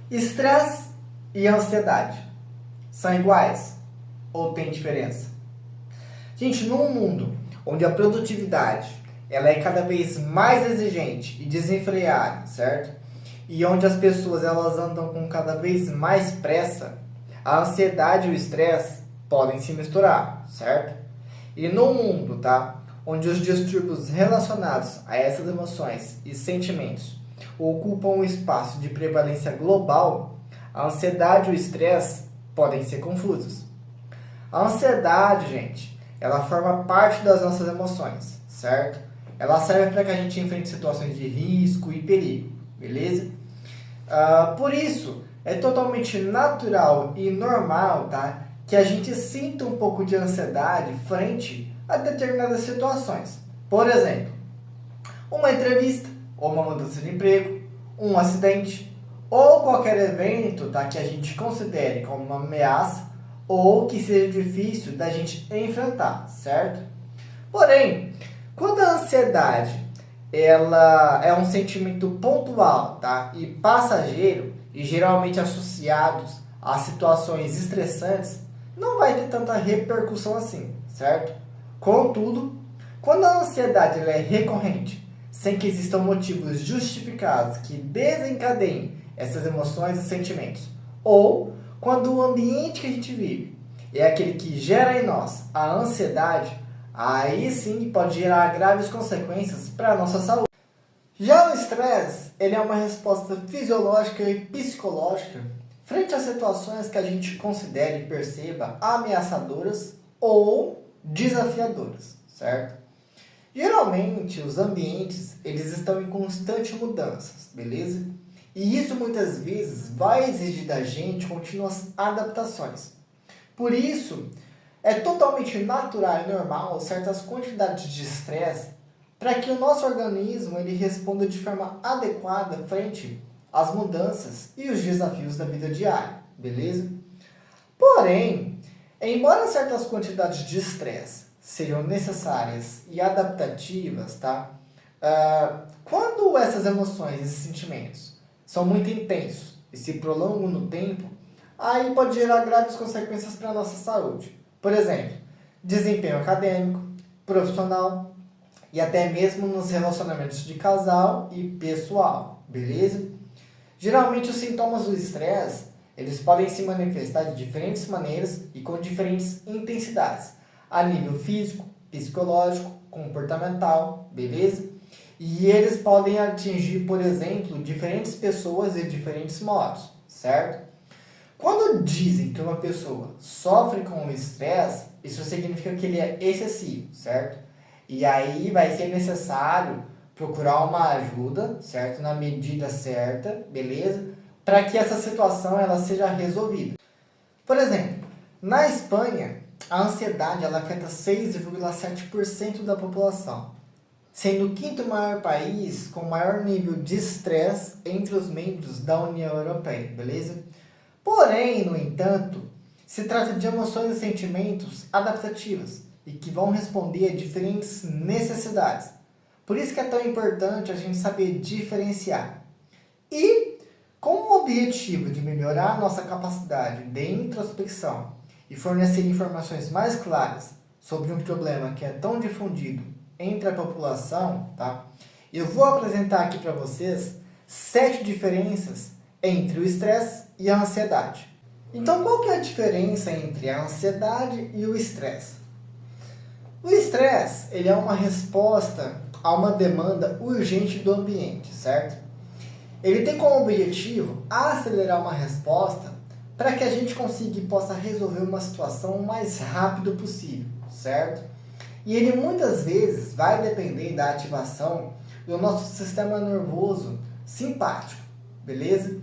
Estresse e ansiedade são iguais ou tem diferença? Gente, num mundo onde a produtividade ela é cada vez mais exigente e desenfreada, certo? E onde as pessoas elas andam com cada vez mais pressa, a ansiedade e o estresse podem se misturar, certo? E no mundo, tá? Onde os distúrbios relacionados a essas emoções e sentimentos ocupam um espaço de prevalência global, a ansiedade e o estresse podem ser confusos. A ansiedade, gente, ela forma parte das nossas emoções, certo? Ela serve para que a gente enfrente situações de risco e perigo, beleza? Por isso, é totalmente natural e normal, tá? Que a gente sinta um pouco de ansiedade frente a determinadas situações. Por exemplo, uma entrevista, ou uma mudança de emprego, um acidente, ou qualquer evento, tá? Que a gente considere como uma ameaça ou que seja difícil da gente enfrentar, certo? Porém, quando a ansiedade ela é um sentimento pontual, tá? E passageiro e geralmente associados a situações estressantes, não vai ter tanta repercussão assim, certo? Contudo, quando a ansiedade ela é recorrente, sem que existam motivos justificados que desencadeiem essas emoções e sentimentos, ou quando o ambiente que a gente vive é aquele que gera em nós a ansiedade, aí sim pode gerar graves consequências para a nossa saúde. Já o estresse, ele é uma resposta fisiológica e psicológica frente a situações que a gente considere e perceba ameaçadoras ou desafiadoras, certo? Geralmente, os ambientes, eles estão em constante mudanças, beleza? E isso muitas vezes vai exigir da gente contínuas adaptações. Por isso, é totalmente natural e normal certas quantidades de estresse para que o nosso organismo ele responda de forma adequada frente às mudanças e os desafios da vida diária, beleza? Porém, embora certas quantidades de estresse sejam necessárias e adaptativas, tá? Quando essas emoções e sentimentos são muito intensos e se prolongam no tempo, aí pode gerar graves consequências para a nossa saúde. Por exemplo, desempenho acadêmico, profissional e até mesmo nos relacionamentos de casal e pessoal, beleza? Geralmente os sintomas do estresse, eles podem se manifestar de diferentes maneiras e com diferentes intensidades, a nível físico, psicológico, comportamental, beleza? E eles podem atingir, por exemplo, diferentes pessoas de diferentes modos, certo? Quando dizem que uma pessoa sofre com o estresse, isso significa que ele é excessivo, certo? E aí vai ser necessário procurar uma ajuda, certo? Na medida certa, beleza? Para que essa situação ela seja resolvida. Por exemplo, na Espanha, a ansiedade ela afeta 6,7% da população, sendo o quinto maior país com maior nível de estresse entre os membros da União Europeia, beleza? Porém, no entanto, se trata de emoções e sentimentos adaptativas e que vão responder a diferentes necessidades. Por isso que é tão importante a gente saber diferenciar. E, com o objetivo de melhorar a nossa capacidade de introspecção e fornecer informações mais claras sobre um problema que é tão difundido entre a população, tá? Eu vou apresentar aqui para vocês 7 diferenças entre o estresse e a ansiedade. Então, qual que é a diferença entre a ansiedade e o estresse? O estresse, ele é uma resposta a uma demanda urgente do ambiente, certo? Ele tem como objetivo acelerar uma resposta para que a gente consiga e possa resolver uma situação o mais rápido possível, certo? E ele muitas vezes vai depender da ativação do nosso sistema nervoso simpático, beleza?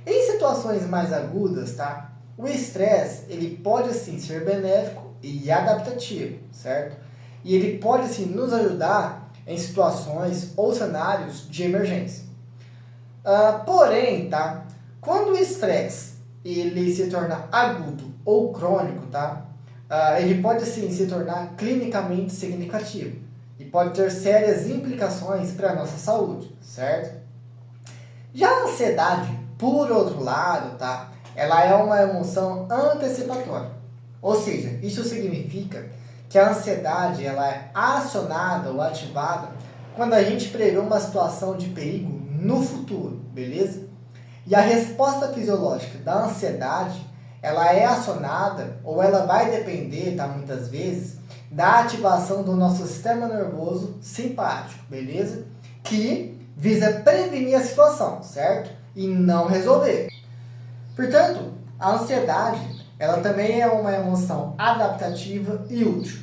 Em situações mais agudas, tá? O estresse, ele pode sim ser benéfico e adaptativo, certo? E ele pode sim nos ajudar em situações ou cenários de emergência. Porém, tá? Quando o estresse ele se torna agudo ou crônico, tá? Ele pode sim se tornar clinicamente significativo e pode ter sérias implicações para a nossa saúde, certo? Já a ansiedade, Por outro lado, tá? Ela é uma emoção antecipatória. Ou seja, isso significa que a ansiedade ela é acionada ou ativada quando a gente prevê uma situação de perigo no futuro, beleza? E a resposta fisiológica da ansiedade, ela é acionada ou ela vai depender, tá, muitas vezes, da ativação do nosso sistema nervoso simpático, beleza? Que visa prevenir a situação, certo? E não resolver. Portanto, a ansiedade, ela também é uma emoção adaptativa e útil,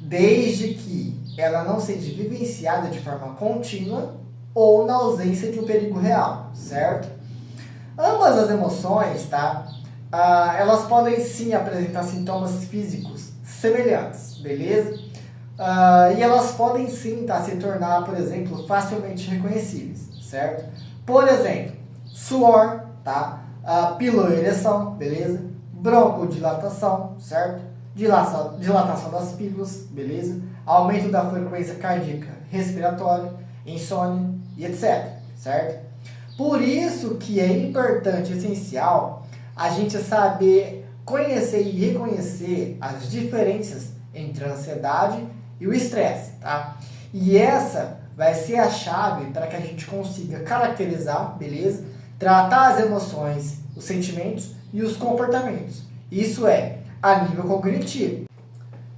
desde que ela não seja vivenciada de forma contínua ou na ausência de um perigo real, certo? Ambas as emoções, tá? Elas podem sim apresentar sintomas físicos semelhantes, beleza? E elas podem sim, tá, se tornar, por exemplo, facilmente reconhecíveis, certo? Por exemplo, suor, tá? Piloereção, beleza? Broncodilatação, certo? Dilatação das pílulas, beleza? Aumento da frequência cardíaca respiratória, insônia e etc, certo? Por isso que é importante e essencial a gente saber conhecer e reconhecer as diferenças entre a ansiedade e o estresse, tá? E essa vai ser a chave para que a gente consiga caracterizar, beleza? Tratar as emoções, os sentimentos e os comportamentos. Isso é, a nível cognitivo.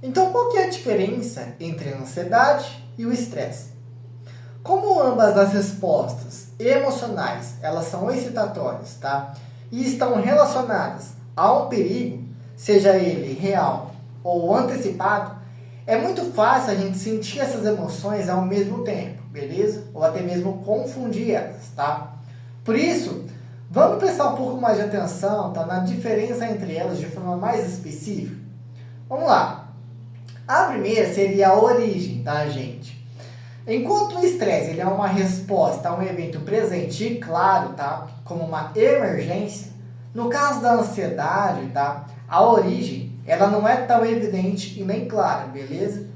Então, qual que é a diferença entre a ansiedade e o estresse? Como ambas as respostas emocionais, elas são excitatórias, tá? E estão relacionadas a um perigo, seja ele real ou antecipado, é muito fácil a gente sentir essas emoções ao mesmo tempo, beleza? Ou até mesmo confundir elas, tá? Por isso, vamos prestar um pouco mais de atenção, tá, na diferença entre elas de forma mais específica. Vamos lá. A primeira seria a origem, tá, gente? Enquanto o estresse ele é uma resposta a um evento presente e claro, tá, como uma emergência, no caso da ansiedade, tá, a origem ela não é tão evidente e nem clara, beleza?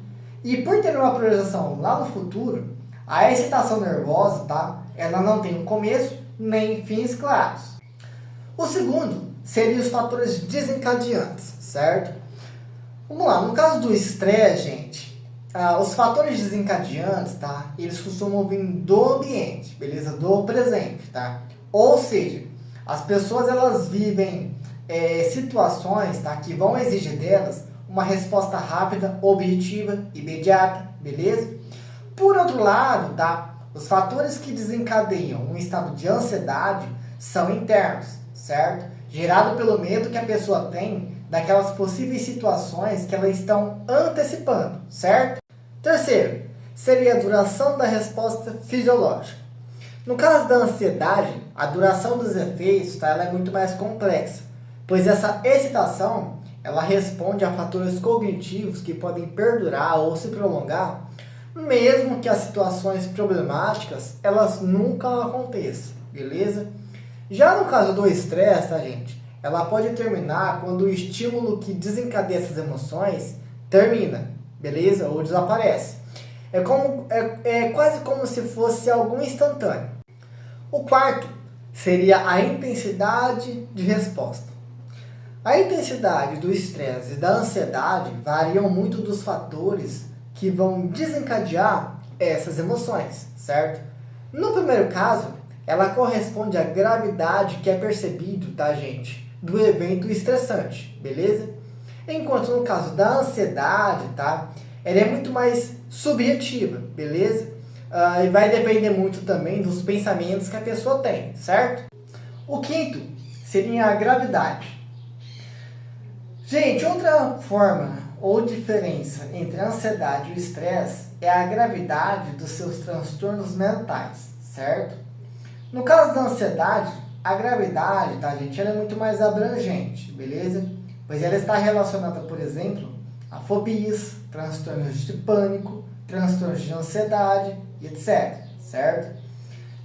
E por ter uma projeção lá no futuro, a excitação nervosa, tá, ela não tem um começo nem fins claros. O segundo seria os fatores desencadeantes, certo? Vamos lá, no caso do estresse, gente, os fatores desencadeantes, tá? Eles costumam vir do ambiente, beleza? Do presente, tá? Ou seja, as pessoas elas vivem situações, tá? Que vão exigir delas uma resposta rápida, objetiva, imediata, beleza? Por outro lado, tá? Os fatores que desencadeiam um estado de ansiedade são internos, certo? Gerado pelo medo que a pessoa tem daquelas possíveis situações que elas estão antecipando, certo? Terceiro, seria a duração da resposta fisiológica. No caso da ansiedade, a duração dos efeitos, tá, ela é muito mais complexa, pois essa excitação ela responde a fatores cognitivos que podem perdurar ou se prolongar, mesmo que as situações problemáticas elas nunca aconteçam, beleza? Já no caso do estresse, tá, gente? Ela pode terminar quando o estímulo que desencadeia essas emoções termina, beleza? Ou desaparece. É quase como se fosse algo instantâneo. O quarto seria a intensidade de resposta. A intensidade do estresse e da ansiedade variam muito dos fatores que vão desencadear essas emoções, certo? No primeiro caso, ela corresponde à gravidade que é percebido, tá, gente, do evento estressante, beleza? Enquanto no caso da ansiedade, tá, ela é muito mais subjetiva, beleza? E vai depender muito também dos pensamentos que a pessoa tem, certo? O quinto seria a gravidade. Gente, outra forma ou diferença entre a ansiedade e o estresse é a gravidade dos seus transtornos mentais, certo? No caso da ansiedade, a gravidade, tá, gente, ela é muito mais abrangente, beleza? Pois ela está relacionada, por exemplo, a fobias, transtornos de pânico, transtornos de ansiedade, etc, certo?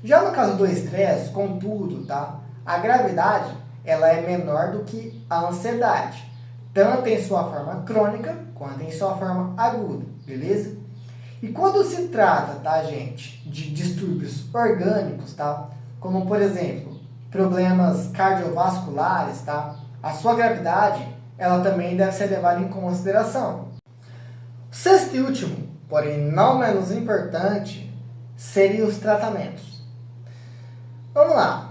Já no caso do estresse, contudo, tá, a gravidade, ela é menor do que a ansiedade, tanto em sua forma crônica quanto em sua forma aguda, beleza? E quando se trata, tá, gente, de distúrbios orgânicos, tá, como por exemplo, problemas cardiovasculares, tá? A sua gravidade, ela também deve ser levada em consideração. Sexto e último, porém não menos importante, seriam os tratamentos. Vamos lá.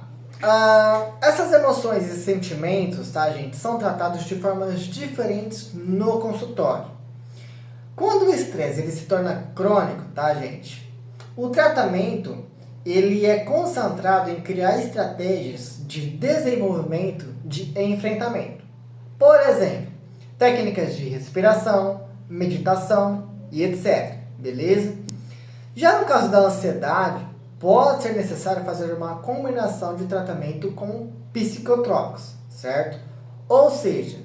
Essas emoções e sentimentos, tá, gente, são tratados de formas diferentes no consultório. Quando o estresse ele se torna crônico, tá, gente, o tratamento ele é concentrado em criar estratégias de desenvolvimento de enfrentamento. Por exemplo, técnicas de respiração, meditação e etc. Beleza? Já no caso da ansiedade, pode ser necessário fazer uma combinação de tratamento com psicotrópicos, certo? Ou seja,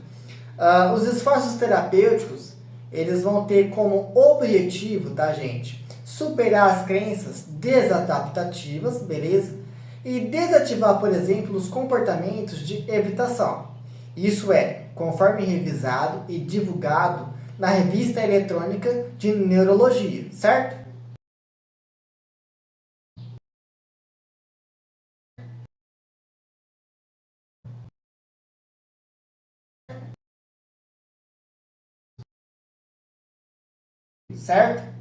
os esforços terapêuticos, eles vão ter como objetivo, tá, gente? Superar as crenças desadaptativas, beleza? E desativar, por exemplo, os comportamentos de evitação. Isso é, conforme revisado e divulgado na revista eletrônica de neurologia, certo? Certo?